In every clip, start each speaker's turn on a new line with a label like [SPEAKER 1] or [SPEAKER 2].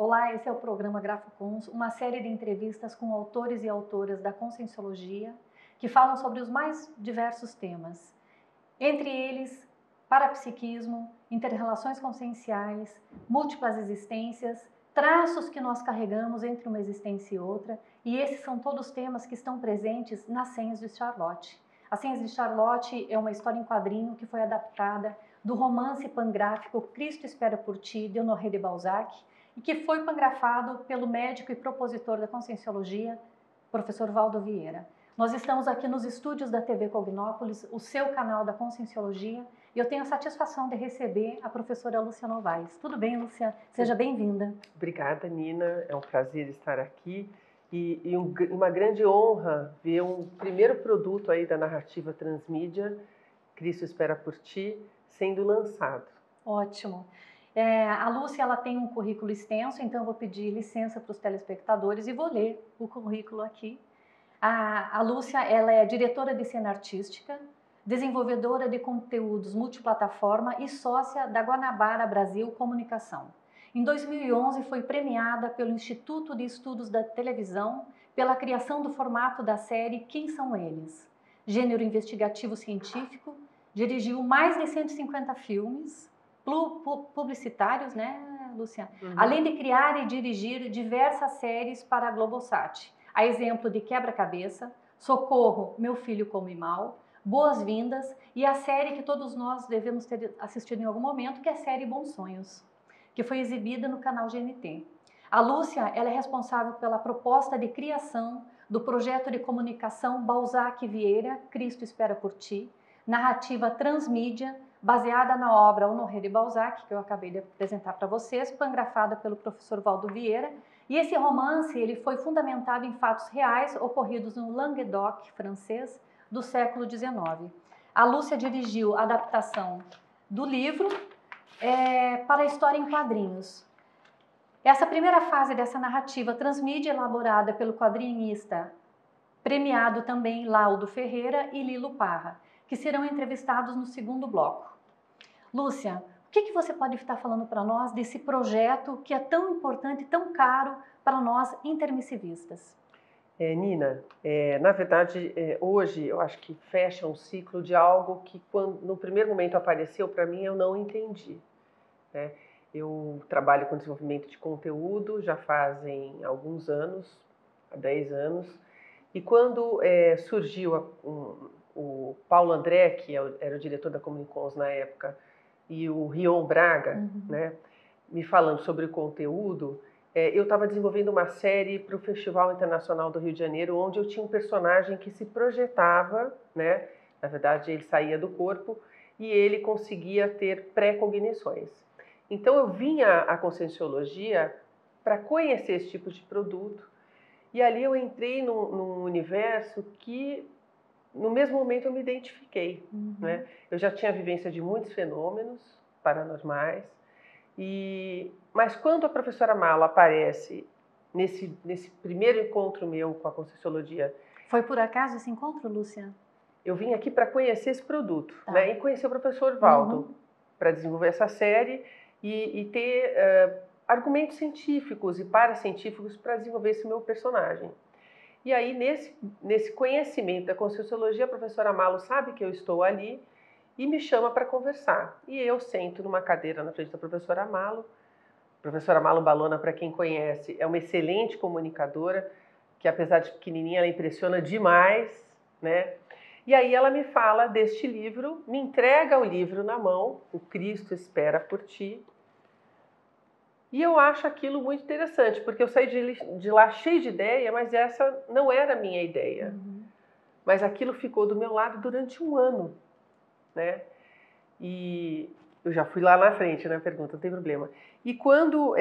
[SPEAKER 1] Olá, esse é o programa GrafoCons, uma série de entrevistas com autores e autoras da Conscienciologia que falam sobre os mais diversos temas, entre eles parapsiquismo, interrelações conscienciais, múltiplas existências, traços que nós carregamos entre uma existência e outra, e esses são todos temas que estão presentes nas Senhas de Charlotte. As Senhas de Charlotte é uma história em quadrinho que foi adaptada do romance pangráfico Cristo Espera por Ti, de Honoré de Balzac, e que foi pangrafado pelo médico e propositor da Conscienciologia, professor Valdo Vieira. Nós estamos aqui nos estúdios da TV Cognópolis, o seu canal da Conscienciologia, e eu tenho a satisfação de receber a professora Lúcia Novaes. Tudo bem, Lúcia? Seja bem-vinda.
[SPEAKER 2] Obrigada, Nina. É um prazer estar aqui uma grande honra ver um primeiro produto aí da narrativa transmídia, Cristo Espera por Ti, sendo lançado.
[SPEAKER 1] Ótimo. A Lúcia ela tem um currículo extenso, então eu vou pedir licença para os telespectadores e vou ler o currículo aqui. A Lúcia ela é diretora de cena artística, desenvolvedora de conteúdos multiplataforma e sócia da Guanabara Brasil Comunicação. Em 2011 foi premiada pelo Instituto de Estudos da Televisão pela criação do formato da série Quem São Eles? Gênero investigativo científico, dirigiu mais de 150 filmes publicitários, né, Lúcia?
[SPEAKER 2] Uhum.
[SPEAKER 1] Além de criar e dirigir diversas séries para a Globosat. A exemplo de Quebra-Cabeça, Socorro, Meu Filho Come Mal, Boas-Vindas e a série que todos nós devemos ter assistido em algum momento, que é a série Bons Sonhos, que foi exibida no canal GNT. A Lúcia ela é responsável pela proposta de criação do projeto de comunicação Balzac Vieira, Cristo Espera por Ti, narrativa transmídia, baseada na obra Honoré de Balzac, que eu acabei de apresentar para vocês, pangrafada pelo professor Valdo Vieira. E esse romance ele foi fundamentado em fatos reais ocorridos no Languedoc francês do século XIX. A Lúcia dirigiu a adaptação do livro para a história em quadrinhos. Essa primeira fase dessa narrativa transmídia elaborada pelo quadrinista premiado também Laudo Ferreira e Lilo Parra, que serão entrevistados no segundo bloco. Lúcia, o que você pode estar falando para nós desse projeto que é tão importante, tão caro para nós intermissivistas?
[SPEAKER 2] Nina, na verdade, hoje eu acho que fecha um ciclo de algo que quando no primeiro momento apareceu para mim eu não entendi, né? Eu trabalho com desenvolvimento de conteúdo já fazem alguns anos, há 10 anos, e quando surgiu o Paulo André, que era o diretor da Comunicons na época, e o Rion Braga, né, me falando sobre o conteúdo, eu estava desenvolvendo uma série para o Festival Internacional do Rio de Janeiro, onde eu tinha um personagem que se projetava, né, na verdade ele saía do corpo e ele conseguia ter pré-cognições. Então eu vinha à Conscienciologia para conhecer esse tipo de produto e ali eu entrei num universo que no mesmo momento eu me identifiquei, né? Eu já tinha vivência de muitos fenômenos paranormais, mas quando a professora Malo aparece nesse primeiro encontro meu com a Conscienciologia...
[SPEAKER 1] Foi por acaso esse encontro, Lúcia?
[SPEAKER 2] Eu vim aqui para conhecer esse produto, né? E conhecer o professor Valdo, para desenvolver essa série e ter argumentos científicos e paracientíficos para desenvolver esse meu personagem. E aí, nesse conhecimento da Conscienciologia, a professora Malo sabe que eu estou ali e me chama para conversar. E eu sento numa cadeira na frente da professora Malo. A professora Malo Balona, para quem conhece, é uma excelente comunicadora, que apesar de pequenininha, ela impressiona demais, né? E aí ela me fala deste livro, me entrega o livro na mão, O Cristo Espera por Ti. E eu acho aquilo muito interessante, porque eu saí de lá cheio de ideia, mas essa não era a minha ideia. Mas aquilo ficou do meu lado durante um ano, né? E eu já fui lá na frente, né? Pergunta, não tem problema. E quando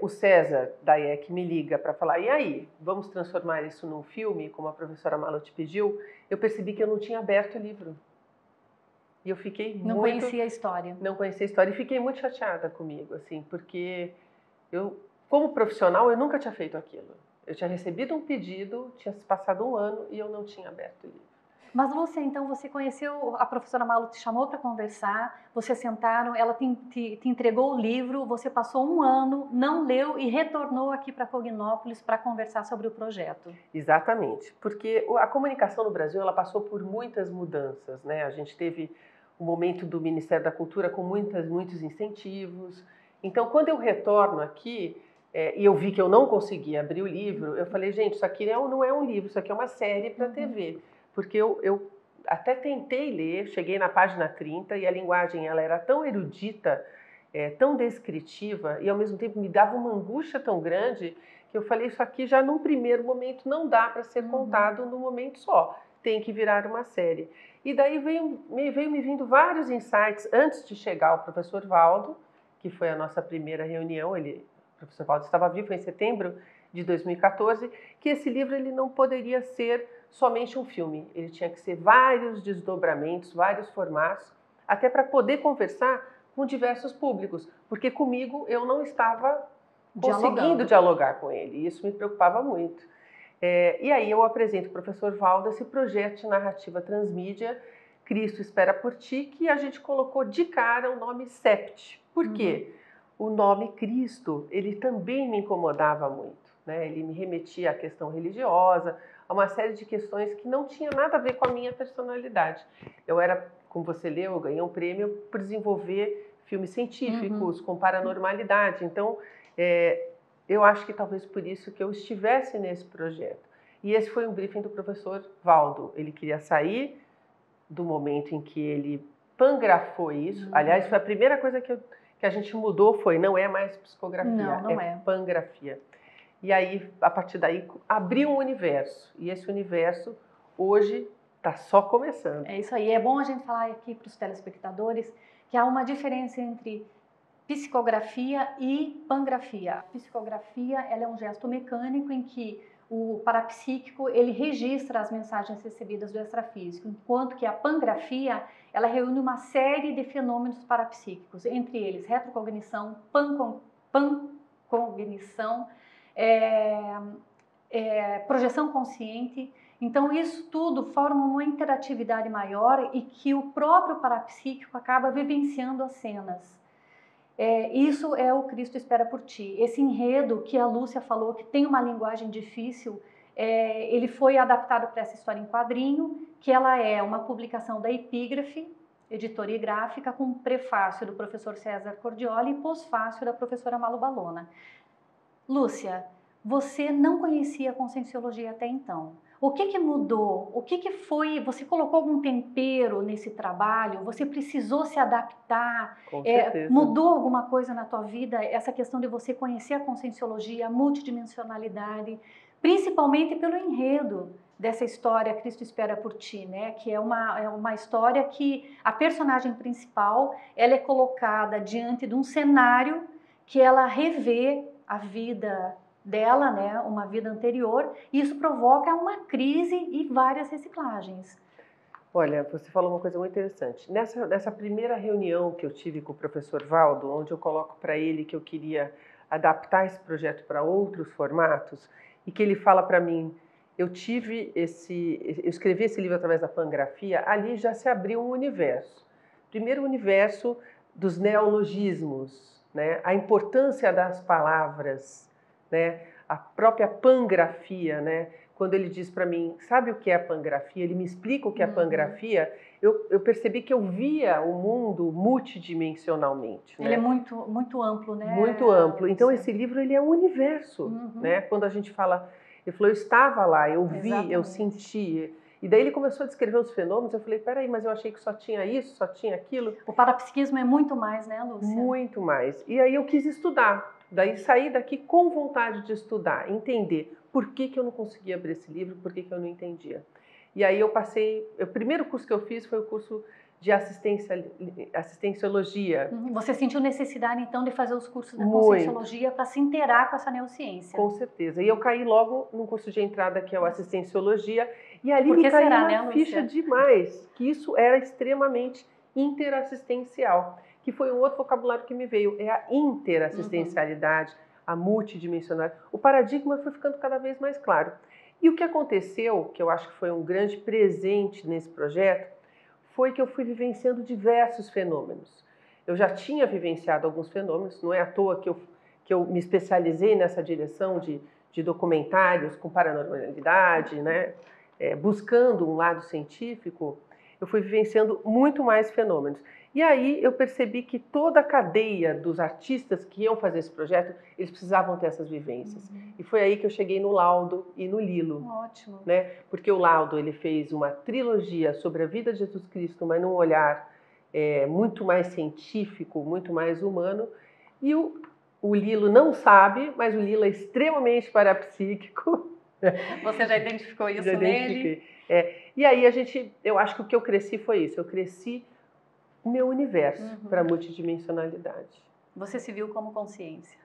[SPEAKER 2] o César da IEC me liga para falar, e aí, vamos transformar isso num filme, como a professora Malo te pediu, eu percebi que eu não tinha aberto o livro. E eu fiquei
[SPEAKER 1] Não conhecia a história.
[SPEAKER 2] Não conhecia a história e fiquei muito chateada comigo, assim, porque eu, como profissional, eu nunca tinha feito aquilo. Eu tinha recebido um pedido, tinha se passado um ano e eu não tinha aberto o livro.
[SPEAKER 1] Mas, Lúcia, então você conheceu, a professora Malu te chamou para conversar, vocês sentaram, ela te entregou o livro, você passou um ano, não leu e retornou aqui para Cognópolis para conversar sobre o projeto.
[SPEAKER 2] Exatamente, porque a comunicação no Brasil ela passou por muitas mudanças, né? A gente teve o momento do Ministério da Cultura com muitos incentivos. Então, quando eu retorno aqui, e eu vi que eu não conseguia abrir o livro, eu falei, gente, isso aqui não é um livro, isso aqui é uma série para TV. Porque eu até tentei ler, cheguei na página 30 e a linguagem ela era tão erudita, tão descritiva, e ao mesmo tempo me dava uma angústia tão grande que eu falei, isso aqui já num primeiro momento não dá para ser contado num momento só, tem que virar uma série. E daí veio me vindo vários insights antes de chegar o professor Valdo, que foi a nossa primeira reunião, o professor Valdo estava vivo, foi em setembro de 2014, que esse livro ele não poderia ser somente um filme, ele tinha que ser vários desdobramentos, vários formatos, até para poder conversar com diversos públicos, porque comigo eu não estava conseguindo dialogar com ele, e isso me preocupava muito. E aí eu apresento ao professor Valdo esse projeto de narrativa transmídia, Cristo Espera por Ti, que a gente colocou de cara o nome SEPT. Por quê? O nome Cristo, ele também me incomodava muito, né? Ele me remetia à questão religiosa, a uma série de questões que não tinha nada a ver com a minha personalidade. Eu era, como você leu, eu ganhei um prêmio por desenvolver filmes científicos com paranormalidade. Então, eu acho que talvez por isso que eu estivesse nesse projeto. E esse foi um briefing do professor Valdo. Ele queria sair do momento em que ele pangrafou isso. Aliás, foi a primeira coisa que a gente mudou, não é mais psicografia,
[SPEAKER 1] não é
[SPEAKER 2] pangrafia. E aí, a partir daí, abriu um universo. E esse universo, hoje, está só começando.
[SPEAKER 1] É isso aí. É bom a gente falar aqui para os telespectadores que há uma diferença entre psicografia e pangrafia. A psicografia ela é um gesto mecânico em que o parapsíquico ele registra as mensagens recebidas do extrafísico, enquanto que a pangrafia ela reúne uma série de fenômenos parapsíquicos, entre eles retrocognição, pancognição, projeção consciente. Então isso tudo forma uma interatividade maior e que o próprio parapsíquico acaba vivenciando as cenas. Isso é o Cristo Espera por Ti. Esse enredo que a Lúcia falou, que tem uma linguagem difícil, ele foi adaptado para essa história em quadrinho, que ela é uma publicação da Epígrafe, editora e gráfica, com prefácio do professor César Cordioli e pós-fácio da professora Malu Balona. Lúcia, você não conhecia a Conscienciologia até então. O que mudou? O que foi? Você colocou algum tempero nesse trabalho? Você precisou se adaptar?
[SPEAKER 2] Com certeza.
[SPEAKER 1] Mudou alguma coisa na tua vida? Essa questão de você conhecer a Conscienciologia, a multidimensionalidade, principalmente pelo enredo dessa história Cristo Espera por Ti, né? Que é uma história que a personagem principal ela é colocada diante de um cenário que ela revê a vida dela, né, uma vida anterior, e isso provoca uma crise e várias reciclagens.
[SPEAKER 2] Olha, você falou uma coisa muito interessante. Nessa primeira reunião que eu tive com o professor Valdo, onde eu coloco para ele que eu queria adaptar esse projeto para outros formatos, e que ele fala para mim, eu escrevi esse livro através da pangrafia, ali já se abriu um universo. Primeiro o universo dos neologismos, né? A importância das palavras, né? A própria pangrafia, né? Quando ele diz para mim, sabe o que é a pangrafia? Ele me explica o que é a pangrafia. Eu percebi que eu via o mundo multidimensionalmente.
[SPEAKER 1] Ele é muito amplo, né?
[SPEAKER 2] Muito amplo. Então esse livro ele é um universo, né? Quando a gente fala, ele falou, eu estava lá, eu vi, exatamente, eu senti. E daí ele começou a descrever os fenômenos, eu falei, peraí, mas eu achei que só tinha isso, só tinha aquilo.
[SPEAKER 1] O parapsiquismo é muito mais, né, Lúcia?
[SPEAKER 2] Muito mais. E aí eu quis estudar, daí saí daqui com vontade de estudar, entender por que eu não conseguia abrir esse livro, por que eu não entendia. E aí eu passei, o primeiro curso que eu fiz foi o curso de assistenciologia.
[SPEAKER 1] Você sentiu necessidade, então, de fazer os cursos da Conscienciologia para se inteirar com essa neociência?
[SPEAKER 2] Com certeza. E eu caí logo num curso de entrada, que é o assistenciologia, e ali me caiu uma ficha demais, que isso era extremamente interassistencial, que foi um outro vocabulário que me veio, é a interassistencialidade, a multidimensionalidade. O paradigma foi ficando cada vez mais claro. E o que aconteceu, que eu acho que foi um grande presente nesse projeto, foi que eu fui vivenciando diversos fenômenos. Eu já tinha vivenciado alguns fenômenos, não é à toa que eu me especializei nessa direção de documentários com paranormalidade, né? Buscando um lado científico, eu fui vivenciando muito mais fenômenos. E aí eu percebi que toda a cadeia dos artistas que iam fazer esse projeto, eles precisavam ter essas vivências. E foi aí que eu cheguei no Laudo e no Lilo.
[SPEAKER 1] Ótimo.
[SPEAKER 2] Né? Porque o Laudo ele fez uma trilogia sobre a vida de Jesus Cristo, mas num olhar muito mais científico, muito mais humano. E o Lilo não sabe, mas o Lilo é extremamente parapsíquico.
[SPEAKER 1] Você já identificou isso
[SPEAKER 2] já
[SPEAKER 1] nele?
[SPEAKER 2] E aí eu acho que o que eu cresci foi isso. Eu cresci o meu universo para a multidimensionalidade.
[SPEAKER 1] Você se viu como consciência?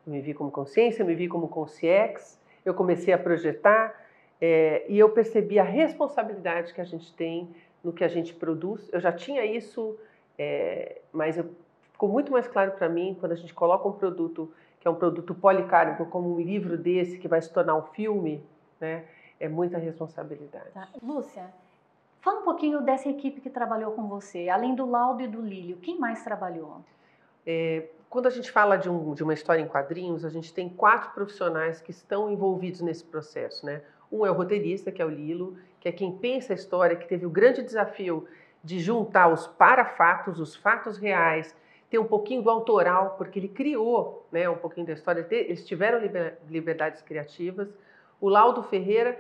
[SPEAKER 2] Eu me vi como consciência, eu me vi como consciex. Eu comecei a projetar e eu percebi a responsabilidade que a gente tem no que a gente produz. Eu já tinha isso, mas ficou muito mais claro para mim quando a gente coloca um produto que é um produto policárbico, como um livro desse que vai se tornar um filme, né? É muita responsabilidade.
[SPEAKER 1] Tá. Lúcia, fala um pouquinho dessa equipe que trabalhou com você, além do Laudo e do Lílio, quem mais trabalhou?
[SPEAKER 2] Quando a gente fala de uma história em quadrinhos, a gente tem 4 profissionais que estão envolvidos nesse processo, né? Um é o roteirista, que é o Lilo, que é quem pensa a história, que teve o grande desafio de juntar os parafatos, os fatos reais, ter um pouquinho do autoral, porque ele criou, né, um pouquinho da história, eles tiveram liberdades criativas. O Laudo Ferreira,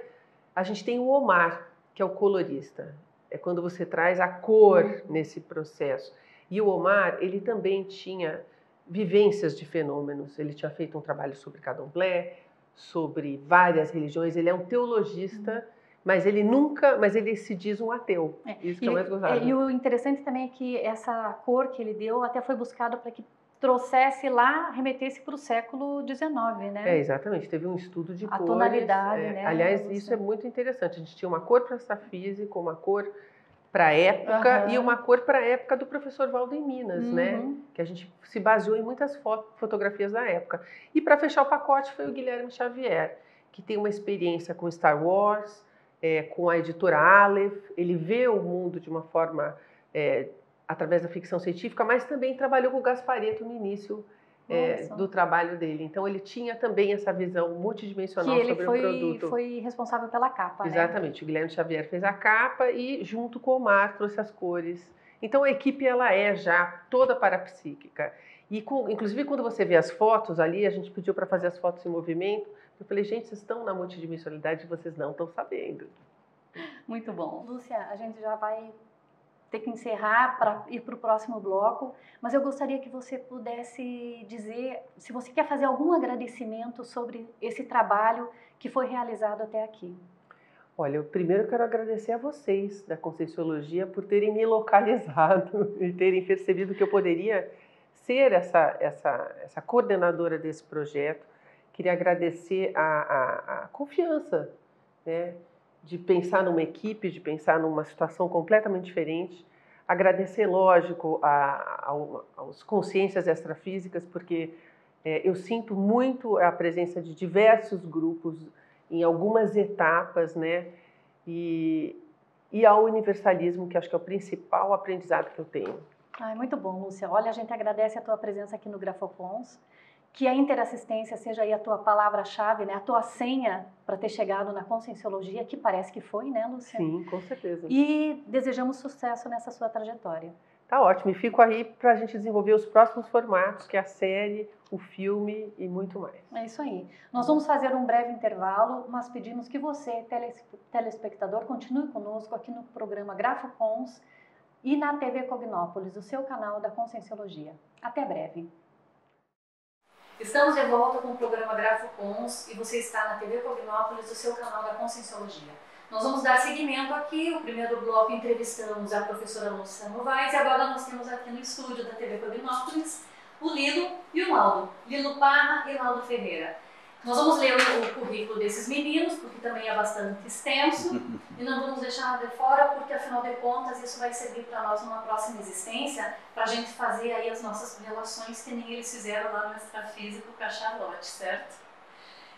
[SPEAKER 2] a gente tem o Omar, que é o colorista. É quando você traz a cor nesse processo. E o Omar, ele também tinha vivências de fenômenos. Ele tinha feito um trabalho sobre candomblé, sobre várias religiões. Ele é um teologista, mas ele se diz um ateu. Isso que é mais gozado.
[SPEAKER 1] E o interessante também é que essa cor que ele deu até foi buscada para que trouxesse lá, remetesse para o século XIX, né?
[SPEAKER 2] Exatamente. Teve um estudo de cores.
[SPEAKER 1] A tonalidade, né?
[SPEAKER 2] Aliás, isso é muito interessante. A gente tinha uma cor para astrafísica, uma cor para a época e uma cor para a época do professor Valdo em Minas, né? Que a gente se baseou em muitas fotografias da época. E para fechar o pacote foi o Guilherme Xavier, que tem uma experiência com Star Wars, com a editora Aleph. Ele vê o mundo de uma forma através da ficção científica, mas também trabalhou com o Gasparetto no início do trabalho dele. Então ele tinha também essa visão multidimensional sobre o produto.
[SPEAKER 1] Que foi responsável pela capa,
[SPEAKER 2] Exatamente.
[SPEAKER 1] né?
[SPEAKER 2] O Guilherme Xavier fez a capa e junto com o Omar trouxe as cores. Então a equipe ela é já toda parapsíquica. E inclusive quando você vê as fotos ali, a gente pediu para fazer as fotos em movimento. Eu falei, gente, vocês estão na multidimensionalidade e vocês não estão sabendo.
[SPEAKER 1] Muito bom. Lúcia, a gente já vai ter que encerrar para ir para o próximo bloco, mas eu gostaria que você pudesse dizer se você quer fazer algum agradecimento sobre esse trabalho que foi realizado até aqui.
[SPEAKER 2] Olha, eu primeiro quero agradecer a vocês da Conscienciologia por terem me localizado e terem percebido que eu poderia ser essa coordenadora desse projeto. Queria agradecer a confiança, né, de pensar numa equipe, de pensar numa situação completamente diferente. Agradecer, lógico, aos consciências extrafísicas, porque eu sinto muito a presença de diversos grupos em algumas etapas, né? E ao universalismo, que acho que é o principal aprendizado que eu tenho.
[SPEAKER 1] Muito bom, Lúcia. Olha, a gente agradece a tua presença aqui no Grafopons, que a interassistência seja aí a tua palavra-chave, né? A tua senha para ter chegado na Conscienciologia, que parece que foi, né, Lúcia?
[SPEAKER 2] Sim, com certeza.
[SPEAKER 1] E desejamos sucesso nessa sua trajetória.
[SPEAKER 2] Tá ótimo. E fico aí para a gente desenvolver os próximos formatos, que é a série, o filme e muito mais.
[SPEAKER 1] É isso aí. Nós vamos fazer um breve intervalo, mas pedimos que você, telespectador, continue conosco aqui no programa Grafopons e na TV Cognópolis, o seu canal da Conscienciologia. Até breve. Estamos de volta com o programa Grafopons e você está na TV Cognópolis, o seu canal da Conscienciologia. Nós vamos dar seguimento aqui. O primeiro bloco entrevistamos a professora Lúcia Novaes e agora nós temos aqui no estúdio da TV Cognópolis o Lilo e o Laudo, Lilo Parra e Laudo Ferreira. Nós vamos ler o currículo desses meninos, porque também é bastante extenso, e não vamos deixar de fora, porque afinal de contas isso vai servir para nós numa próxima existência, para a gente fazer aí as nossas relações que nem eles fizeram lá no Extrafísico com a Charlotte, certo?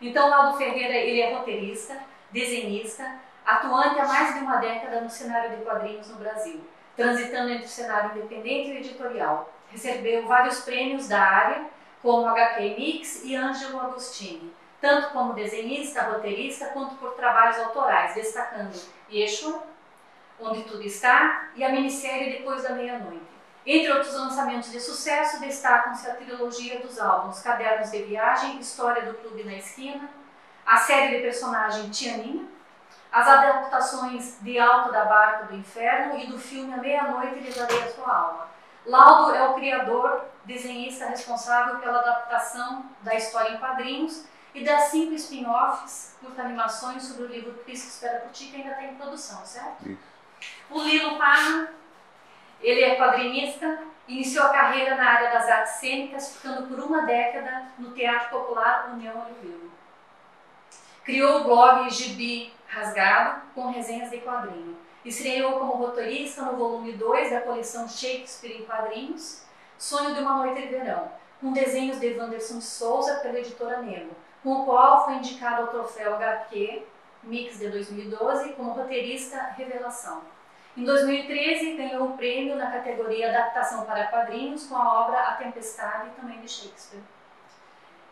[SPEAKER 1] Então, o Laudo Ferreira, ele é roteirista, desenhista, atuante há mais de uma década no cenário de quadrinhos no Brasil, transitando entre o cenário independente e editorial. Recebeu vários prêmios da área, como HQ Mix e Ângelo Agostini, tanto como desenhista, roteirista, quanto por trabalhos autorais, destacando Yeshua, Onde Tudo Está e a minissérie Depois da Meia-Noite. Entre outros lançamentos de sucesso, destacam-se a trilogia dos álbuns Cadernos de Viagem, História do Clube na Esquina, a série de personagem Tianinha, as adaptações de Alto da Barca do Inferno e do filme A Meia-Noite Levarei a Sua Alma. Laudo é o criador, desenhista responsável pela adaptação da história em quadrinhos e das 5 spin-offs, curta-animações sobre o livro Cristo Espera por Ti, que ainda está em produção, certo? Isso. O Lilo Parra, ele é quadrinista, iniciou a carreira na área das artes cênicas, ficando por uma década no Teatro Popular União Olho Vivo. Criou o blog Gibi Rasgado, com resenhas de quadrinho. Estreou como roteirista no volume 2 da coleção Shakespeare em Quadrinhos, Sonho de uma Noite de Verão, com desenhos de Wanderson de Souza pela editora Nemo, com o qual foi indicado ao troféu HQ Mix de 2012 como roteirista Revelação. Em 2013, ganhou o prêmio na categoria Adaptação para Quadrinhos com a obra A Tempestade, também de Shakespeare.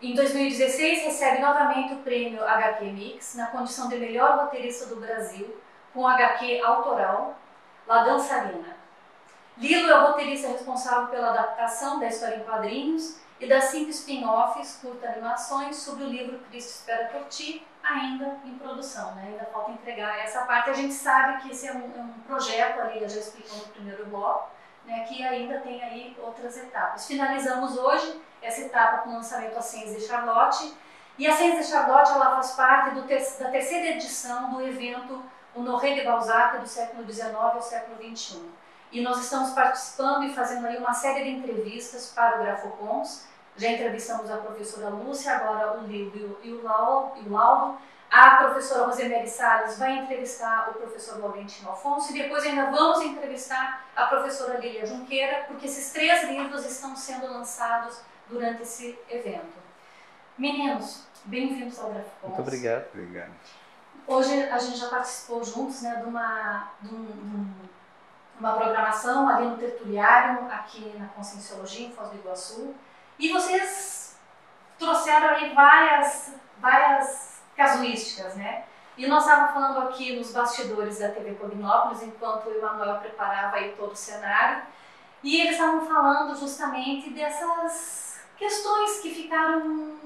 [SPEAKER 1] Em 2016, recebe novamente o prêmio HQ Mix, na condição de melhor roteirista do Brasil, com HQ autoral, La Dançarina. Lilo é o roteirista responsável pela adaptação da história em quadrinhos e das 5 spin-offs, curta-animações, sobre o livro Cristo Espera por Ti, ainda em produção, né? Ainda falta entregar essa parte. A gente sabe que esse é um projeto, ali já explicou no primeiro bloco, né, que ainda tem aí outras etapas. Finalizamos hoje essa etapa com o lançamento A Senhas de Charlotte, e A Senhas de Charlotte ela faz parte da terceira edição do evento Honoré de Balzac, do século XIX ao século XXI. E nós estamos participando e fazendo aí uma série de entrevistas para o Grafocons. Já entrevistamos a professora Lúcia, agora o Lilo e o Laudo. A professora Rosemary Salles vai entrevistar o professor Laurentino Afonso e depois ainda vamos entrevistar a professora Lília Junqueira, porque esses 3 livros estão sendo lançados durante esse evento. Meninos, bem-vindos ao Grafocons.
[SPEAKER 3] Muito obrigado. Obrigado.
[SPEAKER 1] Hoje a gente já participou juntos, né, de uma programação ali no Tertuliário, aqui na Conscienciologia, em Foz do Iguaçu, e vocês trouxeram aí várias casuísticas, né? E nós estávamos falando aqui nos bastidores da TV Cognópolis, enquanto o Emanuel preparava aí todo o cenário, e eles estavam falando justamente dessas questões que ficaram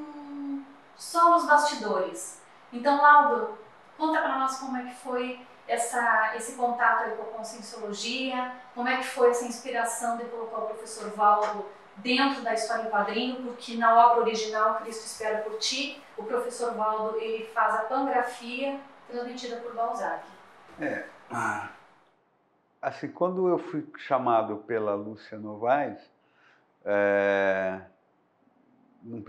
[SPEAKER 1] só nos bastidores. Então, Laudo, conta para nós como é que foi esse contato aí com a Conscienciologia, como é que foi essa inspiração de colocar o professor Valdo dentro da história em quadrinho, porque na obra original Cristo Espera por Ti, o professor Valdo ele faz a pangrafia transmitida por Balzac.
[SPEAKER 3] Assim, quando eu fui chamado pela Lúcia Novaes, no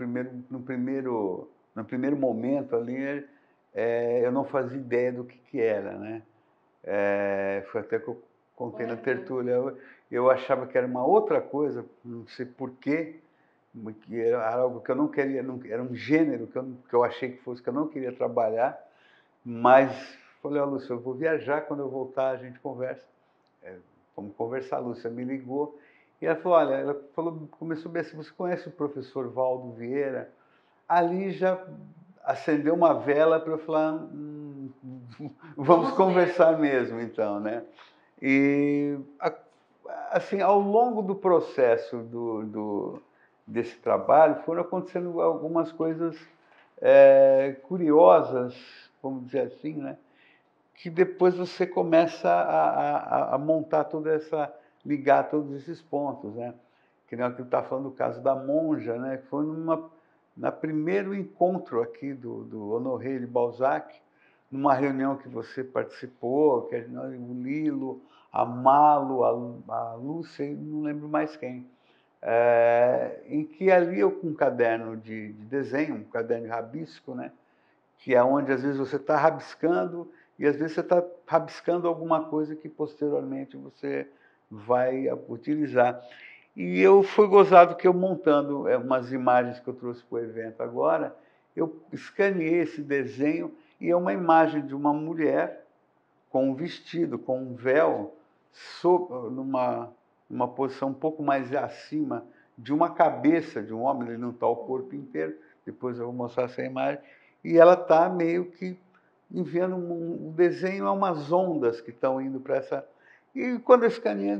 [SPEAKER 3] primeiro momento ali, eu não fazia ideia do que era, né? Foi até que eu contei na tertúlia. Eu achava que era uma outra coisa, não sei porquê, que era algo que eu não queria, era um gênero que eu achei que fosse, que eu não queria trabalhar, mas falei, Lúcia, eu vou viajar, quando eu voltar a gente conversa. Vamos conversar. A Lúcia me ligou e ela falou, olha, começou a dizer assim, você conhece o professor Valdo Vieira? Ali já acendeu uma vela para eu falar, vamos conversar mesmo, então, né? E, assim, ao longo do processo desse trabalho, foram acontecendo algumas coisas curiosas, vamos dizer assim, né? Que depois você começa a montar ligar todos esses pontos, né? Que nem o que está falando do caso da monja, né? Que foi na primeiro encontro aqui do Honoré de Balzac, numa reunião que você participou, que o Lilo, a Malo, a Lúcia, e não lembro mais quem, em que ali eu com um caderno de desenho, um caderno de rabisco, né? Que é onde às vezes você está rabiscando e às vezes você está rabiscando alguma coisa que posteriormente você vai utilizar. E eu fui gozado que eu montando umas imagens que eu trouxe para o evento agora, eu escaneei esse desenho e é uma imagem de uma mulher com um vestido, com um véu, numa posição um pouco mais acima de uma cabeça de um homem, ele não está o corpo inteiro, depois eu vou mostrar essa imagem, e ela está meio que enviando um desenho a umas ondas que estão indo para essa... E quando eu escaneei,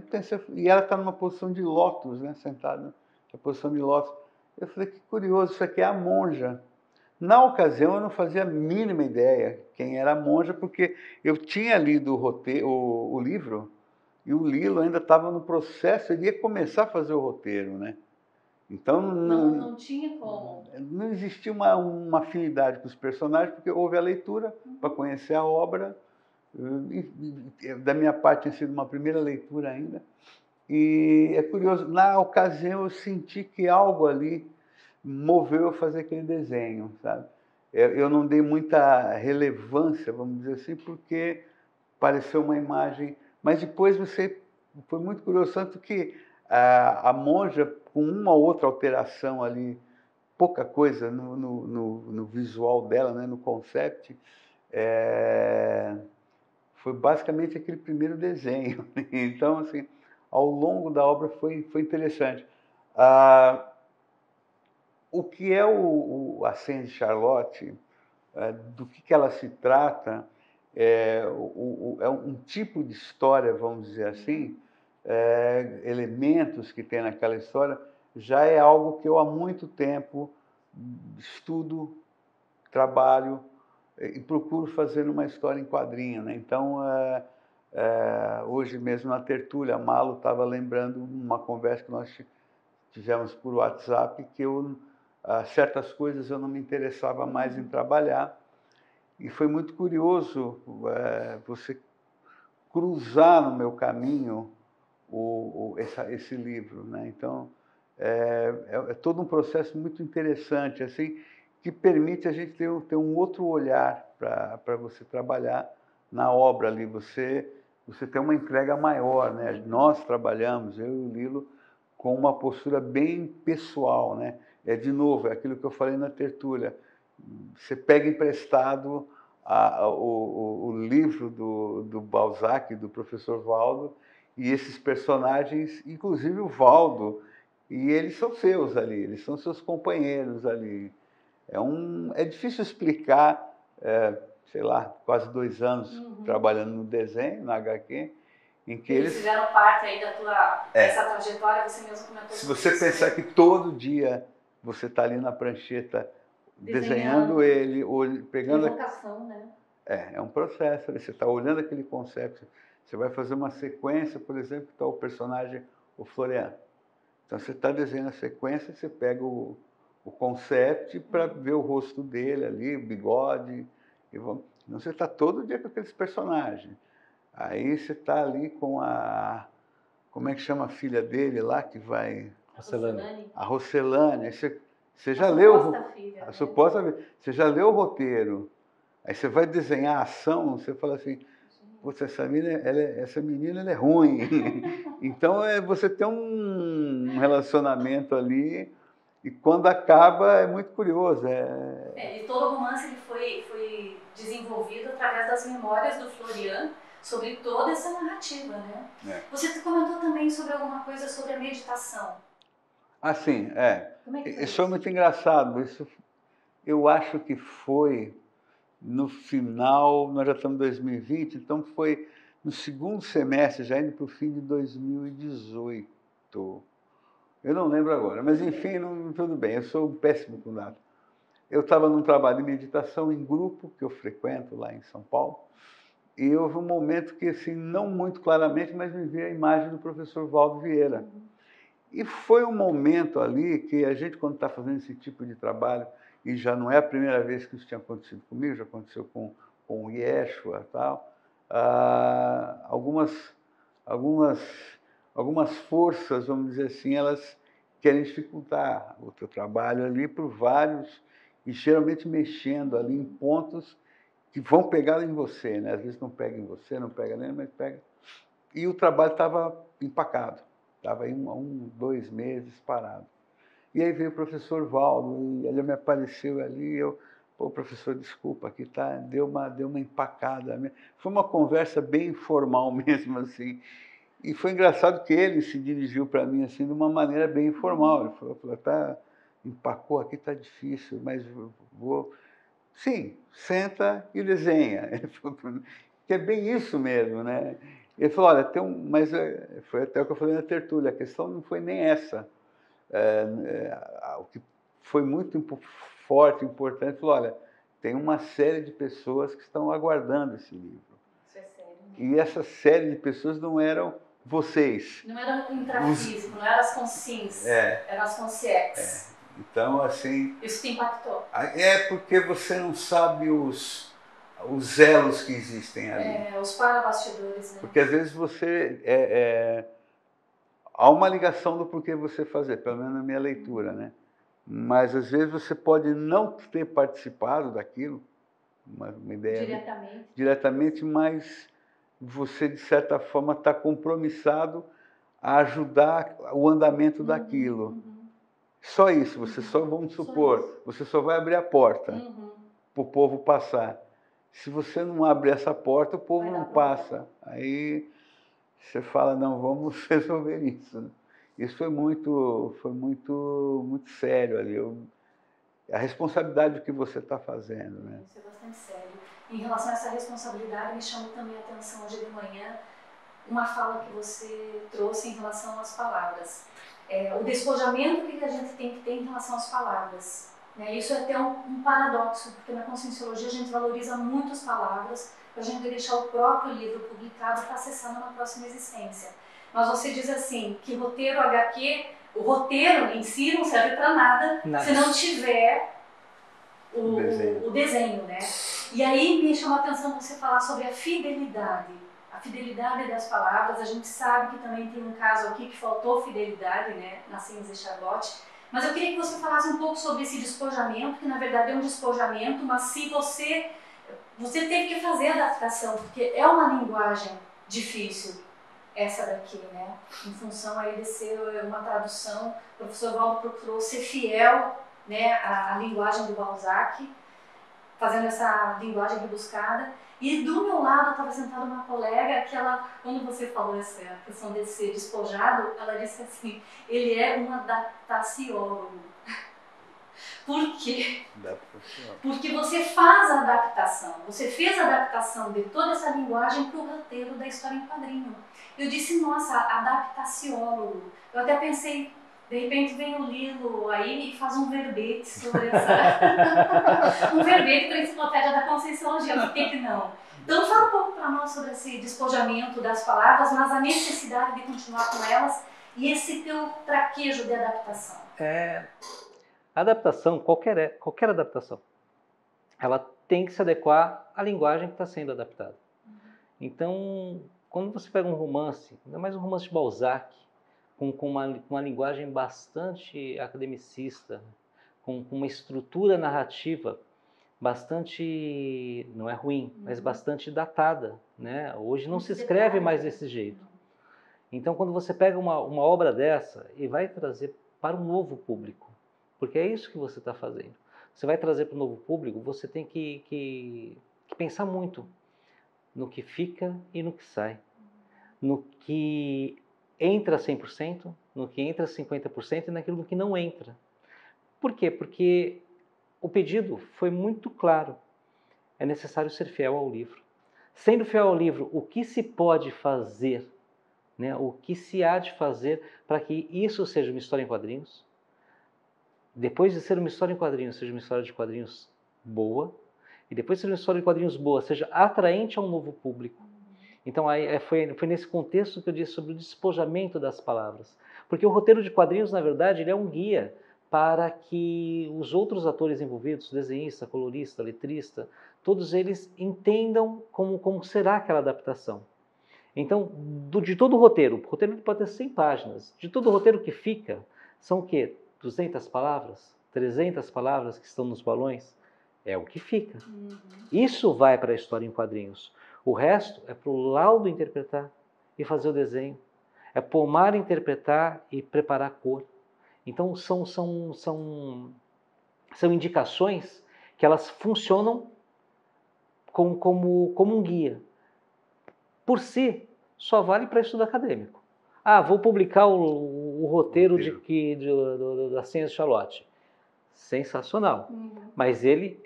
[SPEAKER 3] e ela está numa posição de lótus, né, sentada na posição de lótus. Eu falei, que curioso, isso aqui é a monja. Na ocasião, eu não fazia a mínima ideia quem era a monja, porque eu tinha lido o livro, e o Lilo ainda estava no processo, ele ia começar a fazer o roteiro, né? Então,
[SPEAKER 1] não tinha como.
[SPEAKER 3] Não existia uma afinidade com os personagens, porque houve a leitura para conhecer a obra. Da minha parte, tinha sido uma primeira leitura ainda. E é curioso, na ocasião eu senti que algo ali moveu a fazer aquele desenho, sabe? Eu não dei muita relevância, vamos dizer assim, porque pareceu uma imagem... Mas depois foi muito curioso, tanto que a monja, com uma ou outra alteração ali, pouca coisa no visual dela, né, no concept, foi basicamente aquele primeiro desenho. Então, assim, ao longo da obra foi interessante. O que é a Senhora de Charlotte, do que ela se trata, é um tipo de história, vamos dizer assim, elementos que tem naquela história, já é algo que eu há muito tempo estudo, trabalho e procuro fazer uma história em quadrinho, né? Então, hoje mesmo na tertúlia, a Malo estava lembrando uma conversa que nós tivemos por WhatsApp, que certas coisas eu não me interessava mais em trabalhar, e foi muito curioso você cruzar no meu caminho esse livro, né? Então, é todo um processo muito interessante, assim, que permite a gente ter um outro olhar para você trabalhar na obra ali, você tem uma entrega maior, né? Nós trabalhamos, eu e o Lilo, com uma postura bem pessoal, né? De novo, é aquilo que eu falei na tertúlia, você pega emprestado o livro do Balzac, do professor Valdo, e esses personagens, inclusive o Valdo, e eles são seus ali, eles são seus companheiros ali. É difícil explicar, sei lá, quase 2 anos trabalhando no desenho, na HQ, em que
[SPEAKER 1] eles fizeram parte aí da tua essa trajetória, você mesmo comentou.
[SPEAKER 3] Se você pensar que todo dia você está ali na prancheta desenhando ele, pegando...
[SPEAKER 1] Evocação, né?
[SPEAKER 3] É um processo, você está olhando aquele conceito, você vai fazer uma sequência, por exemplo, que está o personagem, o Floriano. Então você está desenhando a sequência, você pega o concept para ver o rosto dele ali, o bigode. Então você está todo dia com aqueles personagens. Aí você está ali com como é que chama a filha dele lá, que vai...
[SPEAKER 1] Rocelane.
[SPEAKER 3] A Rocelane. Você já leu...
[SPEAKER 1] Filha,
[SPEAKER 3] a suposta filha. Você já leu o roteiro. Aí você vai desenhar a ação, você fala assim, essa menina ela é ruim. Então, você tem um relacionamento ali, e quando acaba é muito curioso.
[SPEAKER 1] E todo o romance ele foi desenvolvido através das memórias do Florian sobre toda essa narrativa, né? Você comentou também sobre alguma coisa sobre a meditação.
[SPEAKER 3] Ah, sim,
[SPEAKER 1] Como é que foi
[SPEAKER 3] isso foi muito engraçado. Isso, eu acho que foi no final, nós já estamos em 2020, então foi no segundo semestre, já indo para o fim de 2018. Eu não lembro agora, mas enfim, tudo bem, eu sou péssimo com data. Eu estava num trabalho de meditação em grupo, que eu frequento lá em São Paulo, e houve um momento que, assim, não muito claramente, mas me veio a imagem do professor Valdo Vieira. E foi um momento ali que a gente, quando está fazendo esse tipo de trabalho, e já não é a primeira vez que isso tinha acontecido comigo, já aconteceu com o Yeshua e tal, algumas forças, vamos dizer assim, elas querem dificultar o teu trabalho ali por vários, e geralmente mexendo ali em pontos que vão pegar em você, né? Às vezes não pega em você, não pega nem, mas pega. E o trabalho estava empacado, estava aí 2 meses parado. E aí veio o professor Valdo, e ele me apareceu ali, eu Pô, professor, desculpa, aqui tá, deu uma empacada. Foi uma conversa bem informal mesmo, assim. E foi engraçado que ele se dirigiu para mim assim de uma maneira bem informal. Ele falou, tá, empacou aqui, tá difícil, mas vou... Sim, senta e desenha. Ele falou, que é bem isso mesmo, né? Ele falou, olha, mas foi até o que eu falei na tertúlia, a questão não foi nem essa. O que foi muito forte, importante, falou, olha, tem uma série de pessoas que estão aguardando esse livro.
[SPEAKER 1] Isso é sério.
[SPEAKER 3] E essa série de pessoas não eram vocês.
[SPEAKER 1] Não era um intrafísico, não eram as consciências, eram as consciências.
[SPEAKER 3] Então, assim...
[SPEAKER 1] Isso te impactou?
[SPEAKER 3] É porque você não sabe os elos que existem ali.
[SPEAKER 1] Os parabastidores, né?
[SPEAKER 3] Porque às vezes você... há uma ligação do porquê você fazer, pelo menos na minha leitura, né? Mas às vezes você pode não ter participado daquilo, uma ideia... Diretamente, mas você, de certa forma, está compromissado a ajudar o andamento daquilo. Só isso, você só, vamos supor, você só vai abrir a porta para o povo passar. Se você não abre essa porta, o povo não passa. Aí você fala, não, vamos resolver isso. Isso foi muito sério ali. A responsabilidade do que você está fazendo, né?
[SPEAKER 1] Isso é bastante sério. Em relação a essa responsabilidade, me chamou também a atenção hoje de manhã uma fala que você trouxe em relação às palavras. O despojamento que a gente tem que ter em relação às palavras. Né? Isso é até um paradoxo, porque na Conscienciologia a gente valoriza muito as palavras para a gente deixar o próprio livro publicado para acessar numa próxima existência. Mas você diz assim, que roteiro HQ, o roteiro em si não serve para nada se não tiver o desenho, né? E aí me chamou a atenção você falar sobre a fidelidade das palavras. A gente sabe que também tem um caso aqui que faltou fidelidade, né, na Sims e Charlotte. Mas eu queria que você falasse um pouco sobre esse despojamento, que na verdade é um despojamento, mas se você teve que fazer a adaptação, porque é uma linguagem difícil, essa daqui, né? Em função aí de ser uma tradução, o professor Valdo procurou ser fiel, né, à linguagem do Balzac, fazendo essa linguagem rebuscada. E do meu lado estava sentada uma colega que ela, quando você falou essa questão de ser despojado, ela disse assim, ele é um adaptaciólogo. Por quê? Porque você faz a adaptação, você fez a adaptação de toda essa linguagem para o roteiro da história em quadrinho. Eu disse, nossa, adaptaciólogo. Eu até pensei, de repente vem o Lilo aí e faz um verbete sobre essa... um verbete para a enciclopédia da Conscienciologia, por que não? Então fala um pouco para nós sobre esse despojamento das palavras, mas a necessidade de continuar com elas e esse teu traquejo de adaptação.
[SPEAKER 4] A adaptação, qualquer adaptação, ela tem que se adequar à linguagem que está sendo adaptada. Então, quando você pega um romance, ainda mais um romance de Balzac, com uma linguagem bastante academicista, com uma estrutura narrativa bastante, não é ruim, mas bastante datada, né? Hoje não se escreve mais desse jeito. Então, quando você pega uma obra dessa e vai trazer para um novo público, porque é isso que você está fazendo, você vai trazer para o novo público, você tem que pensar muito no que fica e no que sai, no que entra 100%, no que entra 50% e naquilo que não entra. Por quê? Porque o pedido foi muito claro. É necessário ser fiel ao livro. Sendo fiel ao livro, o que se pode fazer, né? O que se há de fazer para que isso seja uma história em quadrinhos? Depois de ser uma história em quadrinhos, seja uma história de quadrinhos boa. E depois de ser uma história de quadrinhos boa, seja atraente a um novo público. Então foi nesse contexto que eu disse sobre o despojamento das palavras. Porque o roteiro de quadrinhos, na verdade, ele é um guia para que os outros atores envolvidos, desenhista, colorista, letrista, todos eles entendam como será aquela adaptação. Então, de todo o roteiro pode ter 100 páginas, de todo o roteiro que fica, são o quê? 200 palavras? 300 palavras que estão nos balões? É o que fica. Isso vai para a história em quadrinhos. O resto é para o Laudo interpretar e fazer o desenho. É Pomar interpretar e preparar a cor. Então são indicações que elas funcionam como um guia. Por si, só vale para estudo acadêmico. Ah, vou publicar o roteiro da Ciência de Charlotte. Sensacional. Mas ele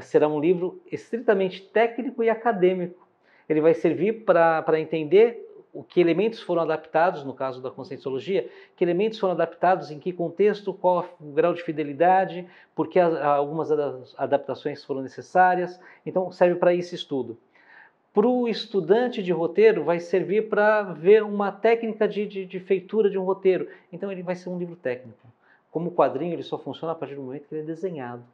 [SPEAKER 4] será um livro estritamente técnico e acadêmico. Ele vai servir para entender que elementos foram adaptados, no caso da Conscienciologia, que elementos foram adaptados, em que contexto, qual o grau de fidelidade, por que algumas adaptações foram necessárias. Então, serve para esse estudo. Para o estudante de roteiro, vai servir para ver uma técnica de feitura de um roteiro. Então, ele vai ser um livro técnico. Como quadrinho, ele só funciona a partir do momento que ele é desenhado,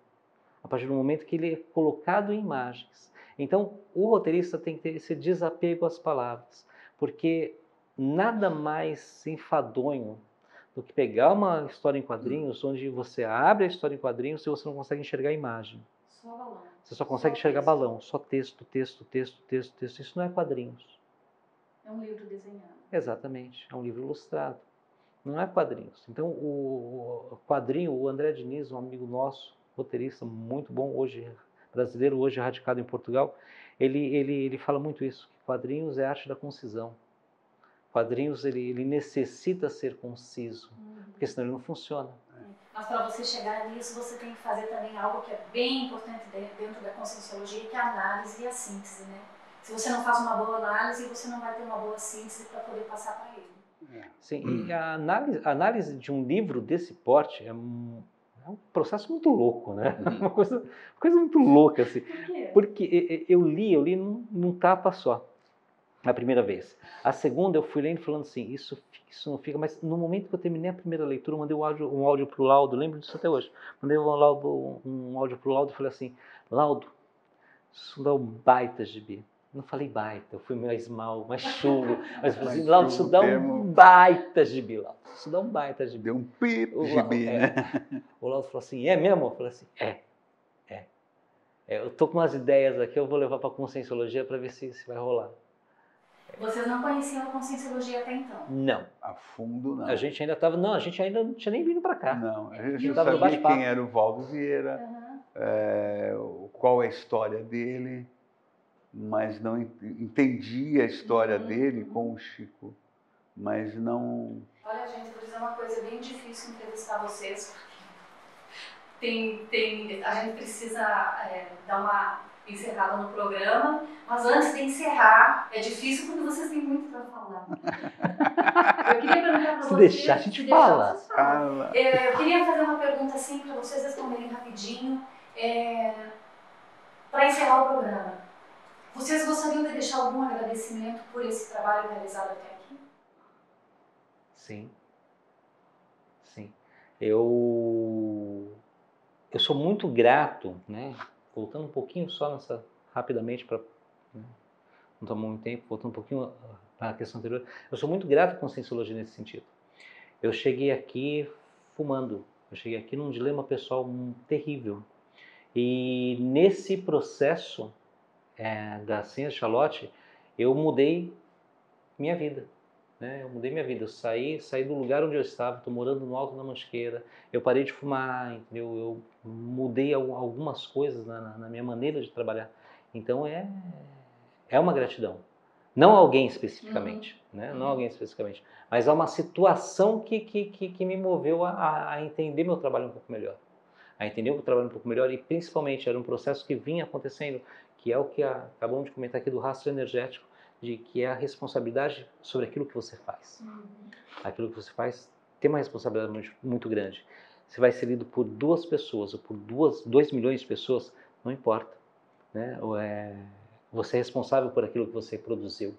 [SPEAKER 4] a partir do momento que ele é colocado em imagens. Então, o roteirista tem que ter esse desapego às palavras, porque nada mais enfadonho do que pegar uma história em quadrinhos, onde você abre a história em quadrinhos e você não consegue enxergar a imagem.
[SPEAKER 1] Só balão.
[SPEAKER 4] Você só consegue enxergar balão, só texto. Isso não é quadrinhos.
[SPEAKER 1] É um livro desenhado.
[SPEAKER 4] Exatamente, é um livro ilustrado. Não é quadrinhos. Então, o quadrinho, o André Diniz, um amigo nosso, roteirista muito bom, hoje brasileiro, hoje radicado em Portugal, ele fala muito isso, que quadrinhos é arte da concisão. Quadrinhos, ele necessita ser conciso, porque senão ele não funciona.
[SPEAKER 1] Mas para você chegar nisso, você tem que fazer também algo que é bem importante dentro da Conscienciologia, que é a análise e a síntese, né? Se você não faz uma boa análise, você não vai ter uma boa síntese para poder passar para ele.
[SPEAKER 4] Sim, e a análise de um livro desse porte é um processo muito louco, né? Uma coisa muito louca, assim.
[SPEAKER 1] Por quê?
[SPEAKER 4] Porque eu li num tapa só, a primeira vez. A segunda eu fui lendo falando assim, isso não fica, mas no momento que eu terminei a primeira leitura, eu mandei um áudio para o Laudo, lembro disso até hoje. Mandei um áudio para o Laudo e falei assim, Laudo, isso dá um baita gibi. Não falei baita, eu fui mais chulo, mas falei assim, Laudo, isso dá um baita gibi, Laudo. Isso dá um baita gibi.
[SPEAKER 3] Deu um pip gibi, né?
[SPEAKER 4] O Laudo falou assim, é mesmo? Eu falei assim, eu tô com umas ideias aqui, eu vou levar para a Conscienciologia para ver se vai rolar.
[SPEAKER 1] Vocês não conheciam a Conscienciologia até então?
[SPEAKER 4] Não.
[SPEAKER 3] A fundo, não.
[SPEAKER 4] A gente ainda não tinha nem vindo para cá.
[SPEAKER 3] Não, a gente
[SPEAKER 4] tava no
[SPEAKER 3] sabia
[SPEAKER 4] bate-papo.
[SPEAKER 3] quem era o Valdo Vieira, qual é a história dele, mas não entendia a história dele com o Chico, mas não...
[SPEAKER 1] Olha, gente, vou dizer uma coisa, é bem difícil entrevistar vocês, porque a gente precisa dar uma encerrada no programa, mas antes de encerrar, é difícil porque vocês têm muito para falar. Eu queria perguntar para vocês...
[SPEAKER 4] Se deixar, a gente fala.
[SPEAKER 1] Eu queria fazer uma pergunta assim para vocês responderem rapidinho, para encerrar o programa. Vocês gostariam de deixar algum agradecimento por esse trabalho realizado até aqui?
[SPEAKER 4] Sim. Eu sou muito grato, né? Voltando um pouquinho só rapidamente para não tomar muito tempo, voltando um pouquinho para a questão anterior, eu sou muito grato à Conscienciologia nesse sentido. Eu cheguei aqui fumando, eu cheguei aqui num dilema pessoal terrível. E nesse processo da Ciência de Charlotte, eu mudei minha vida. Eu mudei minha vida, eu saí do lugar onde eu estava, estou morando no Alto da Mantiqueira, eu parei de fumar, entendeu? Eu mudei algumas coisas na minha maneira de trabalhar. Então é uma gratidão. Não a alguém especificamente, não a alguém especificamente, mas a uma situação que me moveu a entender meu trabalho um pouco melhor. A entender o trabalho um pouco melhor e principalmente era um processo que vinha acontecendo, que é o que acabamos de comentar aqui do rastro energético, de que é a responsabilidade sobre aquilo que você faz. Aquilo que você faz tem uma responsabilidade muito grande. Se vai ser lido por 2 pessoas ou por 2 milhões de pessoas, não importa. Você é responsável por aquilo que você produziu.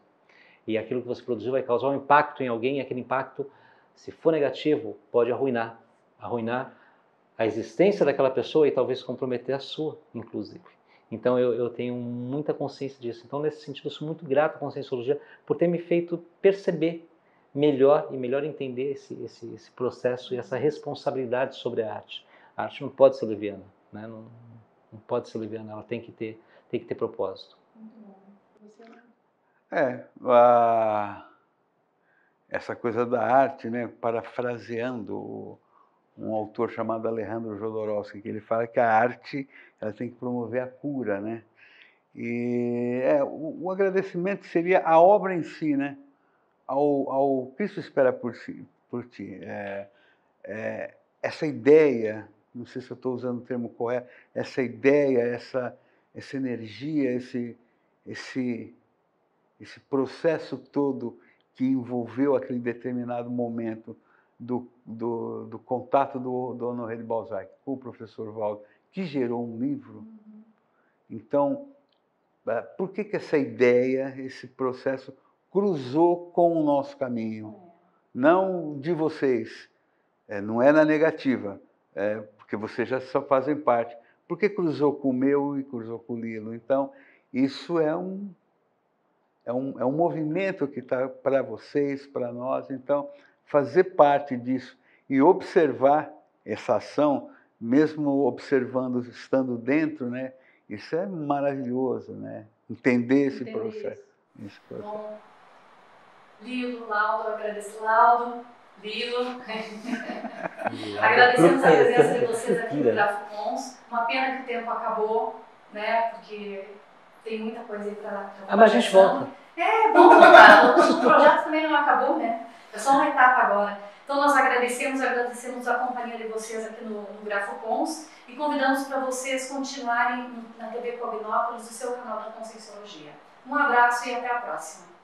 [SPEAKER 4] E aquilo que você produziu vai causar um impacto em alguém, e aquele impacto, se for negativo, pode arruinar a existência daquela pessoa e talvez comprometer a sua, inclusive. Então eu tenho muita consciência disso. Então nesse sentido eu sou muito grato à Conscienciologia por ter me feito perceber melhor e melhor entender esse processo e essa responsabilidade sobre a arte. A arte não pode ser leviana, né? Não pode ser leviana, ela tem que ter propósito.
[SPEAKER 1] Muito bom.
[SPEAKER 3] Essa coisa da arte, né? Parafraseando um autor chamado Alejandro Jodorowsky, que ele fala que a arte ela tem que promover a cura, né? E o agradecimento seria a obra em si, né? Ao Cristo espera por ti. Essa ideia, não sei se eu estou usando o termo correto, essa ideia, essa energia, esse processo todo que envolveu aquele determinado momento do contato do Honoré de Balzac com o professor Valdo, que gerou um livro. Então, por que essa ideia, esse processo cruzou com o nosso caminho? Não de vocês, não é na negativa, porque vocês já só fazem parte. Por que cruzou com o meu e cruzou com o Lilo? Então, isso é um movimento que está para vocês, para nós. Então, fazer parte disso e observar essa ação, mesmo observando, estando dentro, né? Isso é maravilhoso, né? Entender esse processo.
[SPEAKER 1] Bom, Lilo, Laudo, eu agradeço, Laudo, Lilo. Agradecemos a presença de vocês aqui no GrafoCons. Uma pena que o tempo acabou, né? Porque tem muita coisa aí para
[SPEAKER 4] mas a gente volta.
[SPEAKER 1] Vamos voltar. O projeto também não acabou, né? É só uma etapa agora. Então nós agradecemos a companhia de vocês aqui no GrafoCons e convidamos para vocês continuarem na TV Cognópolis, o seu canal da Conscienciologia. Um abraço e até a próxima.